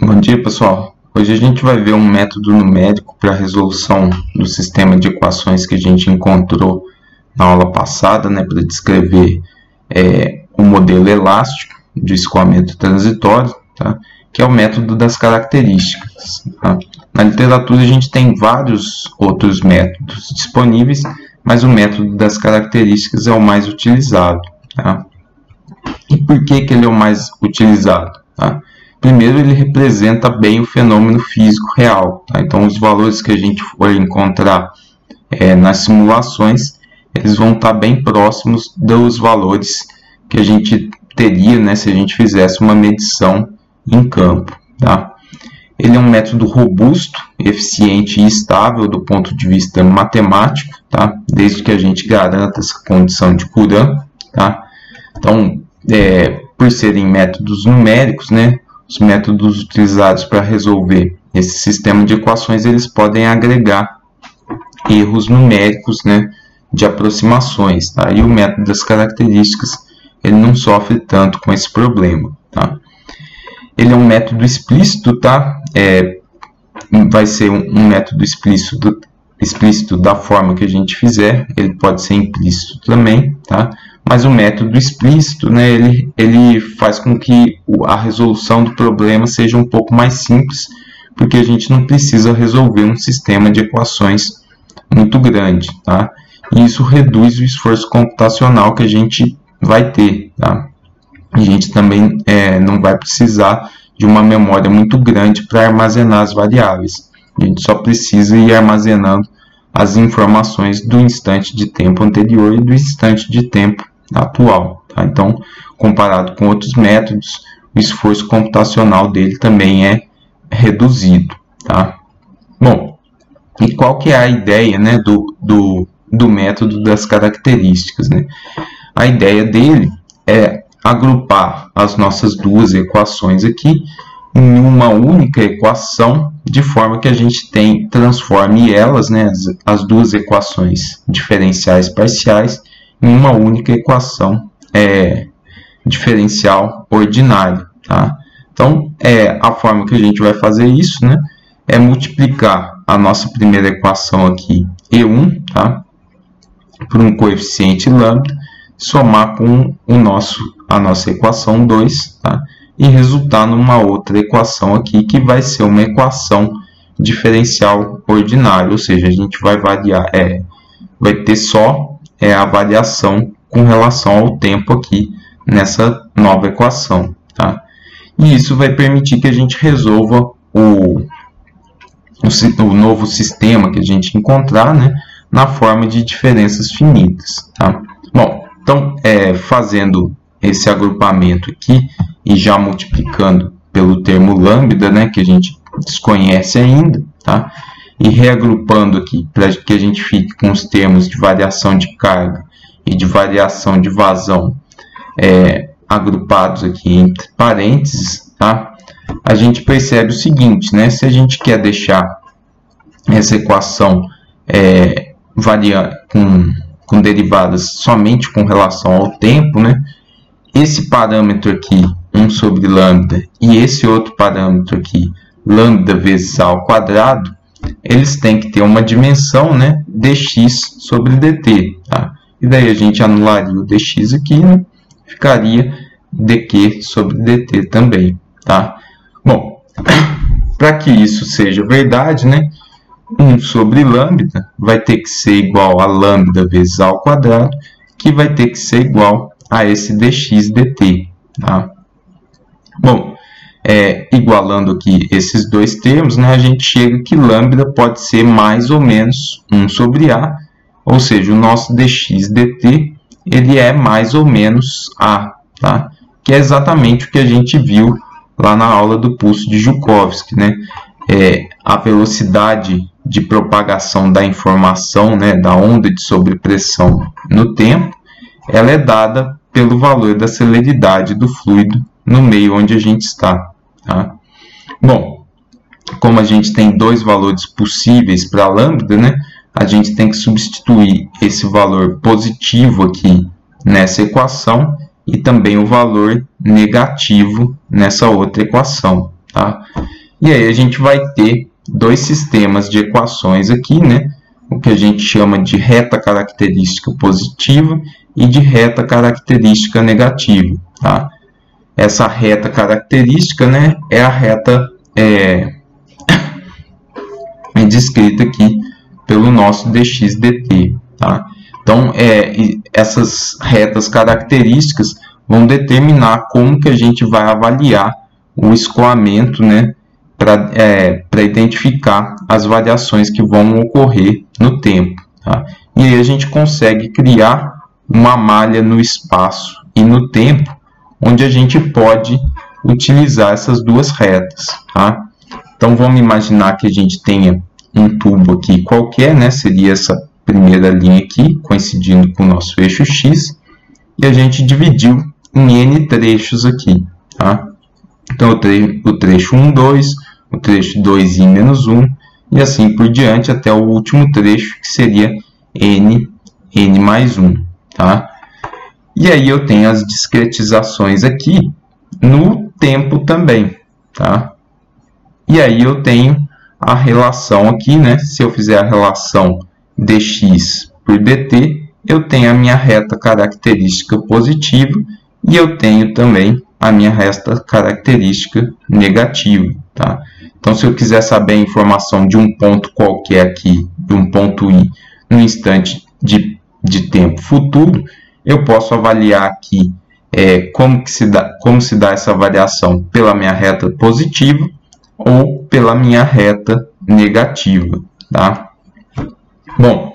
Bom dia, pessoal. Hoje a gente vai ver um método numérico para a resolução do sistema de equações que a gente encontrou na aula passada, para descrever o modelo elástico de escoamento transitório, tá? Que é o método das características. Tá? Na literatura a gente tem vários outros métodos disponíveis, mas o método das características é o mais utilizado. Tá? E por que ele é o mais utilizado? Tá? Primeiro, ele representa bem o fenômeno físico real. Tá? Então, os valores que a gente for encontrar nas simulações, eles vão estar bem próximos dos valores que a gente teria, se a gente fizesse uma medição em campo. Tá? Ele é um método robusto, eficiente e estável do ponto de vista matemático, tá? Desde que a gente garanta essa condição de Courant. Tá? Então, por serem métodos numéricos, os métodos utilizados para resolver esse sistema de equações, eles podem agregar erros numéricos, de aproximações, tá? E o método das características, ele não sofre tanto com esse problema, tá? Ele é um método explícito, tá? Vai ser um método explícito da forma que a gente fizer, ele pode ser implícito também, tá? Mas o método explícito, ele faz com que a resolução do problema seja um pouco mais simples, porque a gente não precisa resolver um sistema de equações muito grande, tá? E isso reduz o esforço computacional que a gente vai ter, tá? A gente também não vai precisar de uma memória muito grande para armazenar as variáveis. A gente só precisa ir armazenando as informações do instante de tempo anterior e do instante de tempo atual. Tá? Então, comparado com outros métodos, o esforço computacional dele também é reduzido. Tá? Bom, e qual que é a ideia do método das características? A ideia dele é agrupar as nossas duas equações aqui em uma única equação, de forma que a gente transforme elas, as duas equações diferenciais parciais, em uma única equação diferencial ordinária. Tá? Então, a forma que a gente vai fazer isso, é multiplicar a nossa primeira equação aqui, E1, tá? Por um coeficiente lambda, somar com a nossa equação 2, tá? E resultar numa outra equação aqui, que vai ser uma equação diferencial ordinária, ou seja, a gente vai vai ter só a variação com relação ao tempo aqui nessa nova equação. Tá? E isso vai permitir que a gente resolva o novo sistema que a gente encontrar, na forma de diferenças finitas. Tá? Bom, então, fazendo esse agrupamento aqui e já multiplicando pelo termo lambda, que a gente desconhece ainda, tá? E reagrupando aqui para que a gente fique com os termos de variação de carga e de variação de vazão agrupados aqui entre parênteses, tá? A gente percebe o seguinte, se a gente quer deixar essa equação com derivadas somente com relação ao tempo, esse parâmetro aqui, 1 sobre lambda, e esse outro parâmetro aqui, lambda vezes a ao quadrado, eles têm que ter uma dimensão, dx sobre dt. Tá? E daí a gente anularia o dx aqui, ficaria dq sobre dt também. Tá? Bom, para que isso seja verdade, 1 sobre lambda vai ter que ser igual a lambda vezes a ao quadrado, que vai ter que ser igual a esse dx dt. Tá? Bom, igualando aqui esses dois termos, a gente chega que lambda pode ser mais ou menos 1 sobre a, ou seja, o nosso dx dt ele é mais ou menos a, tá? Que é exatamente o que a gente viu lá na aula do pulso de Joukowski. A velocidade de propagação da informação, da onda de sobrepressão no tempo, ela é dada pelo valor da celeridade do fluido no meio onde a gente está. Tá? Bom, como a gente tem dois valores possíveis para lambda, a gente tem que substituir esse valor positivo aqui nessa equação e também o valor negativo nessa outra equação. Tá? E aí a gente vai ter dois sistemas de equações aqui, né? O que a gente chama de reta característica positiva e de reta característica negativa, tá? Essa reta característica, né, é a reta descrita aqui pelo nosso dx dt, tá? Então, essas retas características vão determinar como que a gente vai avaliar o escoamento, né, para identificar as variações que vão ocorrer no tempo, tá? E aí a gente consegue criar uma malha no espaço e no tempo, onde a gente pode utilizar essas duas retas, tá? Então, vamos imaginar que a gente tenha um tubo aqui qualquer, né? Seria essa primeira linha aqui, coincidindo com o nosso eixo X, e a gente dividiu em N trechos aqui, tá? Então, o trecho 1, 2, o trecho 2i menos 1, e assim por diante até o último trecho, que seria N mais 1, tá? E aí eu tenho as discretizações aqui no tempo também, tá? E aí eu tenho a relação aqui, né? Se eu fizer a relação dx por dt, eu tenho a minha reta característica positiva e eu tenho também a minha reta característica negativa, tá? Então, se eu quiser saber a informação de um ponto qualquer aqui, de um ponto i, no instante de tempo futuro, eu posso avaliar aqui como se dá essa variação pela minha reta positiva ou pela minha reta negativa, tá? Bom,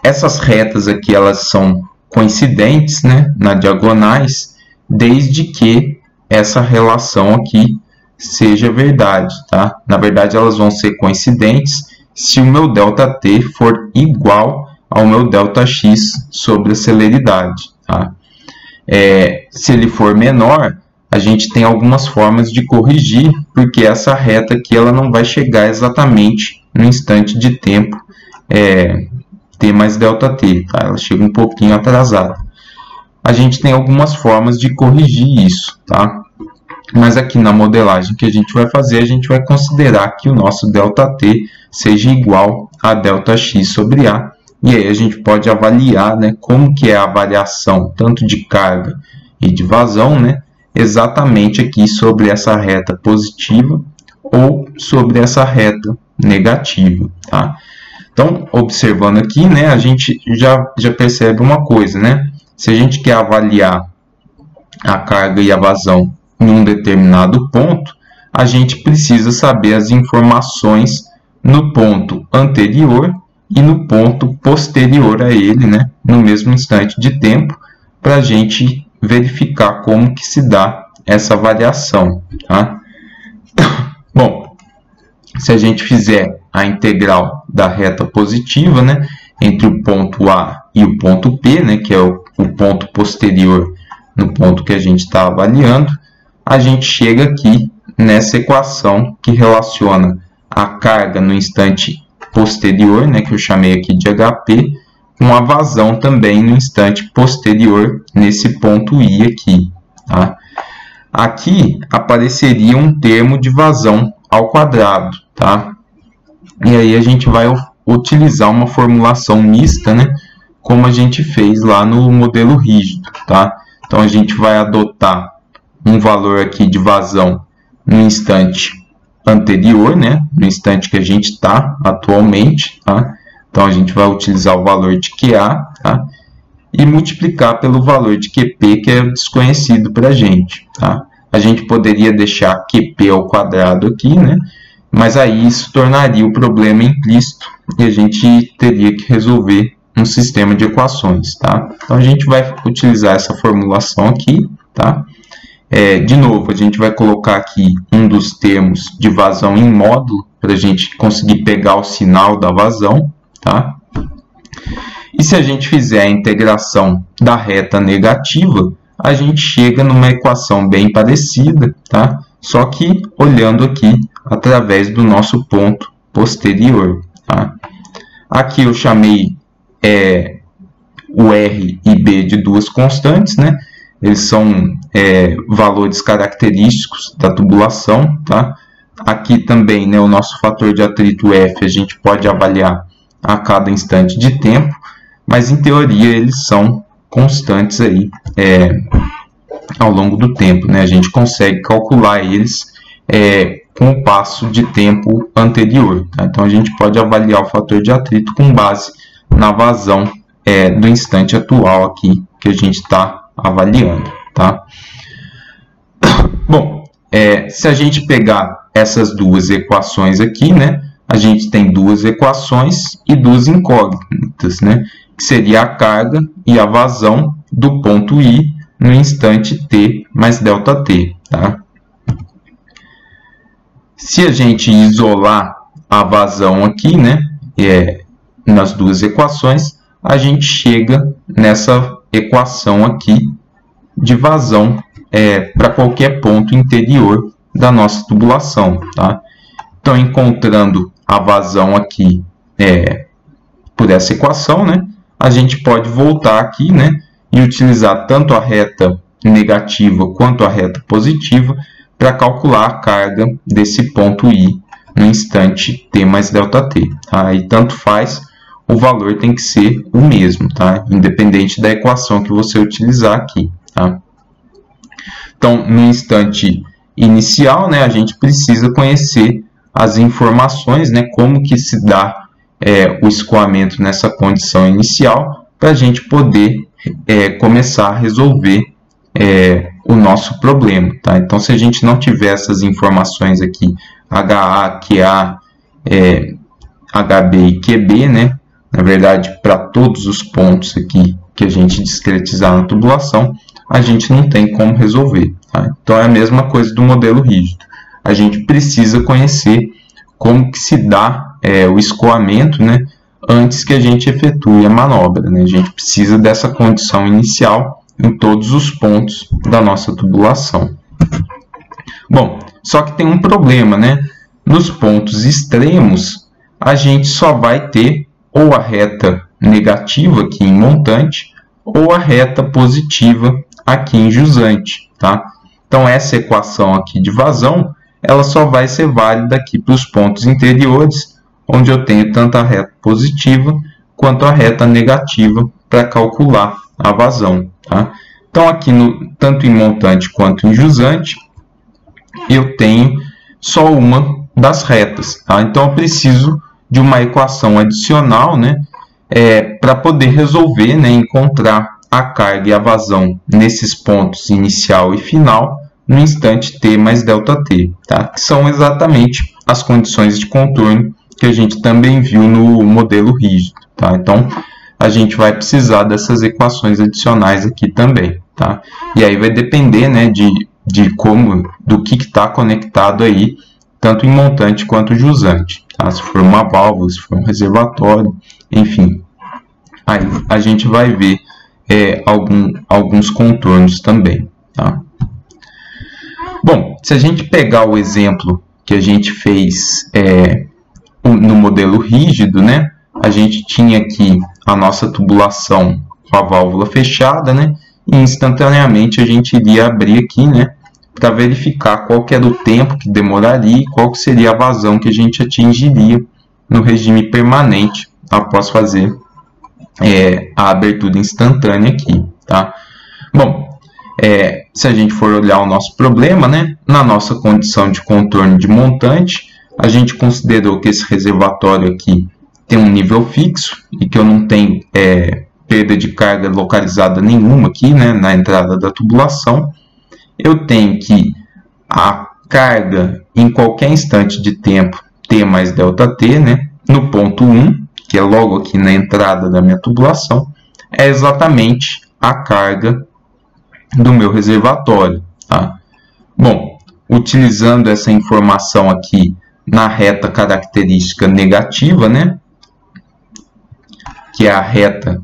essas retas aqui, elas são coincidentes, né, nas diagonais, desde que essa relação aqui seja verdade, tá? Na verdade, elas vão ser coincidentes se o meu ΔT for igual ao meu ΔX sobre a celeridade, tá? Se ele for menor, a gente tem algumas formas de corrigir, porque essa reta aqui ela não vai chegar exatamente no instante de tempo T mais ΔT, tá? Ela chega um pouquinho atrasada. A gente tem algumas formas de corrigir isso, tá? Mas aqui na modelagem que a gente vai fazer, a gente vai considerar que o nosso ΔT seja igual a Δx sobre A. E aí a gente pode avaliar, né, como que é a variação tanto de carga e de vazão, né, exatamente aqui sobre essa reta positiva ou sobre essa reta negativa, tá? Então, observando aqui, né, a gente já percebe uma coisa, né? Se a gente quer avaliar a carga e a vazão em um determinado ponto, a gente precisa saber as informações no ponto anterior e no ponto posterior a ele, né, no mesmo instante de tempo, para a gente verificar como que se dá essa variação, tá? Bom, se a gente fizer a integral da reta positiva, né, entre o ponto A e o ponto P, né, que é o ponto posterior no ponto que a gente está avaliando, a gente chega aqui nessa equação que relaciona a carga no instante posterior, né, que eu chamei aqui de HP, com a vazão também no instante posterior nesse ponto I aqui, tá? Aqui apareceria um termo de vazão ao quadrado, tá? E aí a gente vai utilizar uma formulação mista, né, como a gente fez lá no modelo rígido, tá? Então a gente vai adotar um valor aqui de vazão no instante anterior, né, no instante que a gente está atualmente, tá? Então a gente vai utilizar o valor de QA, tá? E multiplicar pelo valor de QP, que é desconhecido para a gente, tá? A gente poderia deixar QP ao quadrado aqui, né? Mas aí isso tornaria o problema implícito e a gente teria que resolver um sistema de equações, tá? Então a gente vai utilizar essa formulação aqui, tá? De novo, a gente vai colocar aqui um dos termos de vazão em módulo para a gente conseguir pegar o sinal da vazão, tá? E se a gente fizer a integração da reta negativa, a gente chega numa equação bem parecida, tá? Só que olhando aqui através do nosso ponto posterior, tá? Aqui eu chamei o R e B de duas constantes, né? eles são valores característicos da tubulação, tá? Aqui também, né, o nosso fator de atrito F a gente pode avaliar a cada instante de tempo, mas em teoria eles são constantes aí, ao longo do tempo, né? A gente consegue calcular eles com o passo de tempo anterior, tá? Então a gente pode avaliar o fator de atrito com base na vazão do instante atual aqui que a gente está avaliando, tá? Bom, se a gente pegar essas duas equações aqui, né, a gente tem duas equações e duas incógnitas, né, que seria a carga e a vazão do ponto I no instante t mais ΔT, tá? Se a gente isolar a vazão aqui, né, nas duas equações, a gente chega nessa equação aqui de vazão para qualquer ponto interior da nossa tubulação, tá? Então, encontrando a vazão aqui por essa equação, né, a gente pode voltar aqui, né, e utilizar tanto a reta negativa quanto a reta positiva para calcular a carga desse ponto I no instante t mais ΔT, tá? E tanto faz, o valor tem que ser o mesmo, tá? Independente da equação que você utilizar aqui, tá? Então, no instante inicial, né, a gente precisa conhecer as informações, né, como que se dá o escoamento nessa condição inicial, para a gente poder começar a resolver o nosso problema, tá? Então, se a gente não tiver essas informações aqui, HA, QA, HB e QB, né, na verdade, para todos os pontos aqui que a gente discretizar na tubulação, a gente não tem como resolver, tá? Então, é a mesma coisa do modelo rígido. A gente precisa conhecer como que se dá o escoamento, né, antes que a gente efetue a manobra, né? A gente precisa dessa condição inicial em todos os pontos da nossa tubulação. Bom, só que tem um problema, né? Nos pontos extremos, a gente só vai ter ou a reta negativa aqui em montante, ou a reta positiva aqui em jusante, tá? Então, essa equação aqui de vazão, ela só vai ser válida aqui para os pontos interiores, onde eu tenho tanto a reta positiva quanto a reta negativa para calcular a vazão, tá? Então, aqui, tanto em montante quanto em jusante, eu tenho só uma das retas, tá? Então, eu preciso de uma equação adicional, né, para poder resolver, né, encontrar a carga e a vazão nesses pontos inicial e final no instante t mais ΔT, tá? Que são exatamente as condições de contorno que a gente também viu no modelo rígido, tá? Então, a gente vai precisar dessas equações adicionais aqui também, tá? E aí vai depender, né, do que está conectado aí, tanto em montante quanto jusante, tá? Se for uma válvula, se for um reservatório, enfim. Aí a gente vai ver alguns contornos também, tá? Bom, se a gente pegar o exemplo que a gente fez no modelo rígido, né, a gente tinha aqui a nossa tubulação com a válvula fechada, né, e instantaneamente a gente iria abrir aqui, né, para verificar qual que era o tempo que demoraria e qual que seria a vazão que a gente atingiria no regime permanente após fazer a abertura instantânea aqui, tá? Bom, se a gente for olhar o nosso problema, né, na nossa condição de contorno de montante, a gente considerou que esse reservatório aqui tem um nível fixo e que eu não tenho perda de carga localizada nenhuma aqui, né, na entrada da tubulação. Eu tenho que a carga em qualquer instante de tempo t mais ΔT, né, no ponto 1, que é logo aqui na entrada da minha tubulação, é exatamente a carga do meu reservatório, tá? Bom, utilizando essa informação aqui na reta característica negativa, né, que é a reta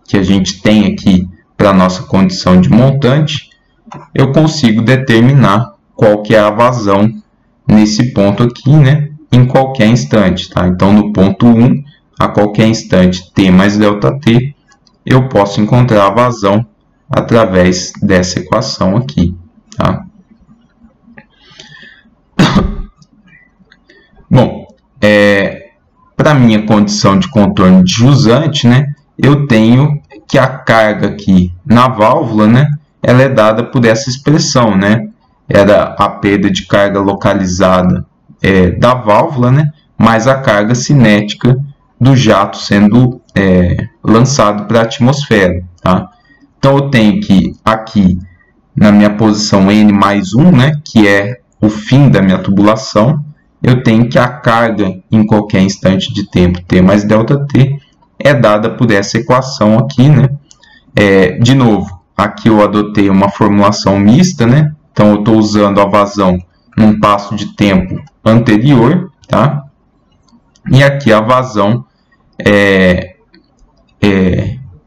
que a gente tem aqui para a nossa condição de montante, eu consigo determinar qual que é a vazão nesse ponto aqui, né, em qualquer instante, tá? Então, no ponto 1, a qualquer instante t mais ΔT, eu posso encontrar a vazão através dessa equação aqui, tá? Bom, para minha condição de contorno de jusante, né, eu tenho que a carga aqui na válvula, né, ela é dada por essa expressão, né? Era a perda de carga localizada da válvula, né, mais a carga cinética do jato sendo lançado para a atmosfera, tá? Então, eu tenho que aqui, na minha posição N mais 1, né, que é o fim da minha tubulação, eu tenho que a carga em qualquer instante de tempo, T mais ΔT, é dada por essa equação aqui, né? De novo, aqui eu adotei uma formulação mista, né? Então, eu estou usando a vazão num passo de tempo anterior, tá? E aqui a vazão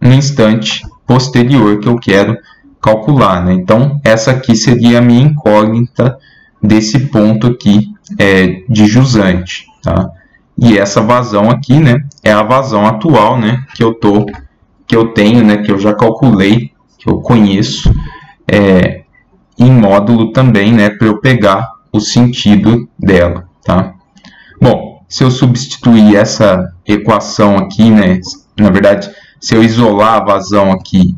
no instante posterior que eu quero calcular, né? Então, essa aqui seria a minha incógnita desse ponto aqui de jusante, tá? E essa vazão aqui, né, é a vazão atual, né, que eu tenho, né, que eu já calculei, que eu conheço, em módulo também, né, para eu pegar o sentido dela, tá? Bom, se eu substituir essa equação aqui, né, na verdade, se eu isolar a vazão aqui,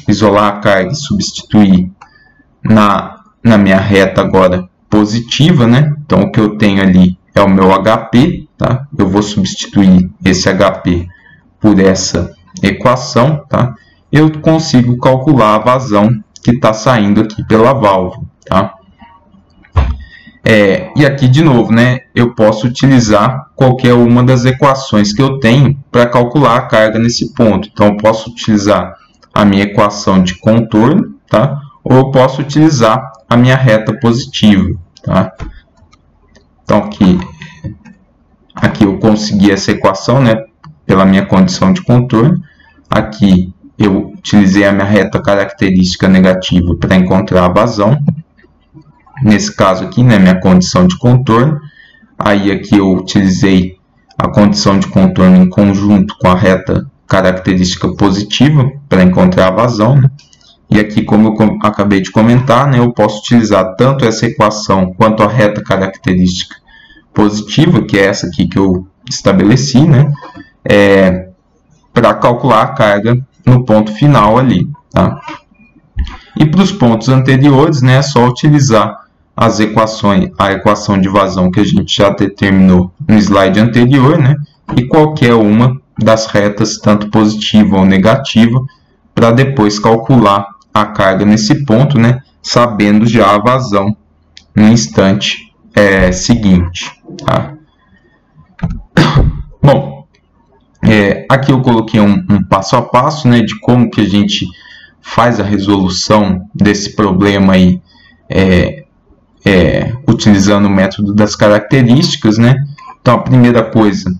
isolar a carga e substituir na minha reta agora positiva, né? Então, o que eu tenho ali é o meu HP, tá? Eu vou substituir esse HP por essa equação, tá? Eu consigo calcular a vazão que está saindo aqui pela válvula, tá? E aqui, de novo, né? Eu posso utilizar qualquer uma das equações que eu tenho para calcular a carga nesse ponto. Então, eu posso utilizar a minha equação de contorno, tá? Ou eu posso utilizar a minha reta positiva, tá? Então, aqui eu consegui essa equação, né, pela minha condição de contorno. Aqui eu utilizei a minha reta característica negativa para encontrar a vazão. Nesse caso aqui, né, minha condição de contorno. Aí aqui eu utilizei a condição de contorno em conjunto com a reta característica positiva para encontrar a vazão, né? E aqui, como eu acabei de comentar, né, eu posso utilizar tanto essa equação quanto a reta característica positiva, que é essa aqui que eu estabeleci, né, para calcular a carga no ponto final ali, tá? E para os pontos anteriores, né, é só utilizar as equações, a equação de vazão que a gente já determinou no slide anterior, né, e qualquer uma das retas, tanto positiva ou negativa, para depois calcular a carga nesse ponto, né, sabendo já a vazão no instante seguinte, tá? Bom, aqui eu coloquei um passo a passo, né, de como que a gente faz a resolução desse problema aí, utilizando o método das características, né? Então, a primeira coisa,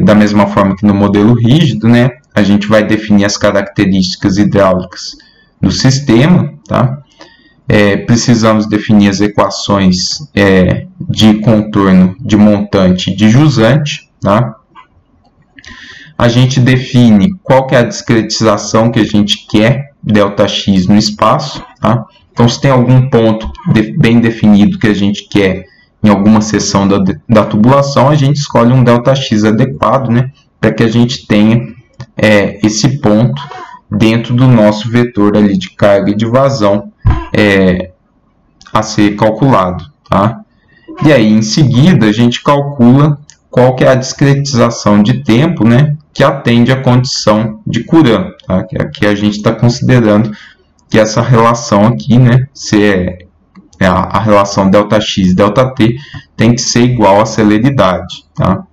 da mesma forma que no modelo rígido, né, a gente vai definir as características hidráulicas do sistema, tá? Precisamos definir as equações de contorno de montante e de jusante, tá? A gente define qual que é a discretização que a gente quer, ΔX no espaço, tá? Então, se tem algum ponto bem definido que a gente quer em alguma seção da tubulação, a gente escolhe um ΔX adequado, né, para que a gente tenha esse ponto dentro do nosso vetor ali de carga e de vazão a ser calculado, tá? E aí, em seguida, a gente calcula qual que é a discretização de tempo, né, que atende à condição de Courant, tá? Que aqui a gente está considerando que essa relação aqui, né, a relação ΔX e ΔT tem que ser igual à celeridade, tá?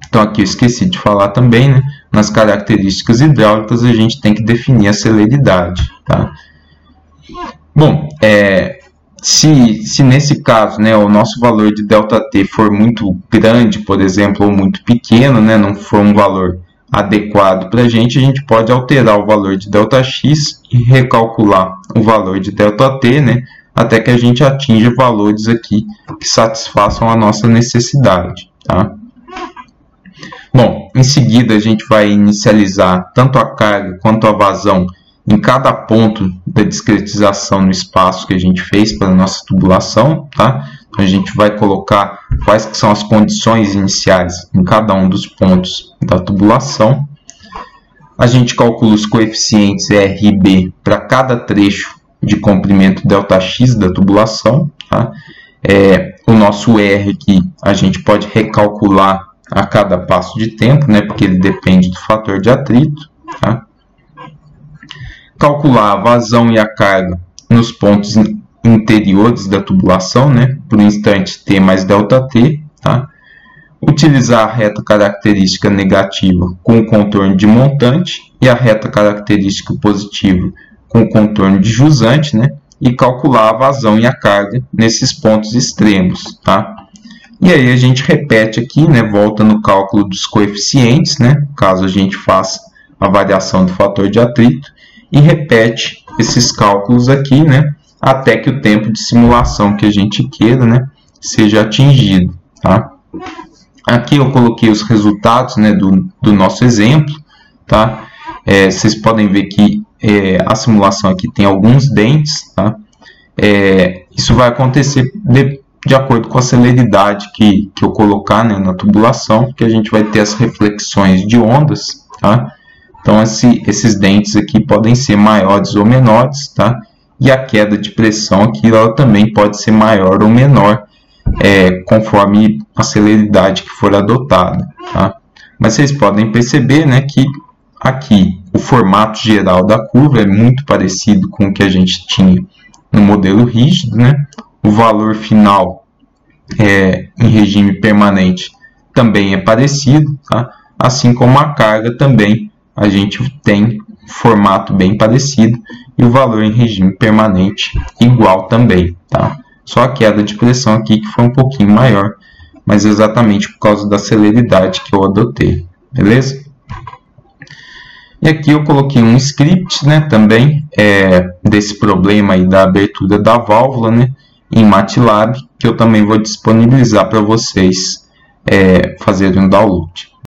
Então, aqui eu esqueci de falar também, né, nas características hidráulicas a gente tem que definir a celeridade, tá? Bom, se nesse caso, né, o nosso valor de ΔT for muito grande, por exemplo, ou muito pequeno, né, não for um valor adequado para a gente pode alterar o valor de ΔX e recalcular o valor de ΔT, né, até que a gente atinja valores aqui que satisfaçam a nossa necessidade, tá? Bom, em seguida a gente vai inicializar tanto a carga quanto a vazão em cada ponto da discretização no espaço que a gente fez para a nossa tubulação, tá? Então, a gente vai colocar quais que são as condições iniciais em cada um dos pontos da tubulação. A gente calcula os coeficientes R e B para cada trecho de comprimento ΔX da tubulação, tá? O nosso R aqui a gente pode recalcular a cada passo de tempo, né? Porque ele depende do fator de atrito, tá? Calcular a vazão e a carga nos pontos interiores da tubulação, né? Por instante T mais ΔT, tá? Utilizar a reta característica negativa com o contorno de montante e a reta característica positiva com o contorno de jusante, né? E calcular a vazão e a carga nesses pontos extremos, tá? E aí a gente repete aqui, né? Volta no cálculo dos coeficientes, né? Caso a gente faça a variação do fator de atrito, e repete esses cálculos aqui, né? Até que o tempo de simulação que a gente queira, né? Seja atingido, tá? Aqui eu coloquei os resultados, né? Do nosso exemplo, tá? Vocês podem ver que a simulação aqui tem alguns dentes, tá? Isso vai acontecer de acordo com a celeridade que eu colocar, né, na tubulação, que a gente vai ter as reflexões de ondas, tá? Então, esses dentes aqui podem ser maiores ou menores, tá? E a queda de pressão aqui, ela também pode ser maior ou menor, conforme a celeridade que for adotada, tá? Mas vocês podem perceber, né, que aqui o formato geral da curva é muito parecido com o que a gente tinha no modelo rígido, né? O valor final em regime permanente também é parecido, tá? Assim como a carga também a gente tem formato bem parecido e o valor em regime permanente igual também, tá? Só a queda de pressão aqui que foi um pouquinho maior, mas exatamente por causa da celeridade que eu adotei, beleza? E aqui eu coloquei um script, né, também desse problema aí da abertura da válvula, né, em MATLAB, que eu também vou disponibilizar para vocês fazerem um download.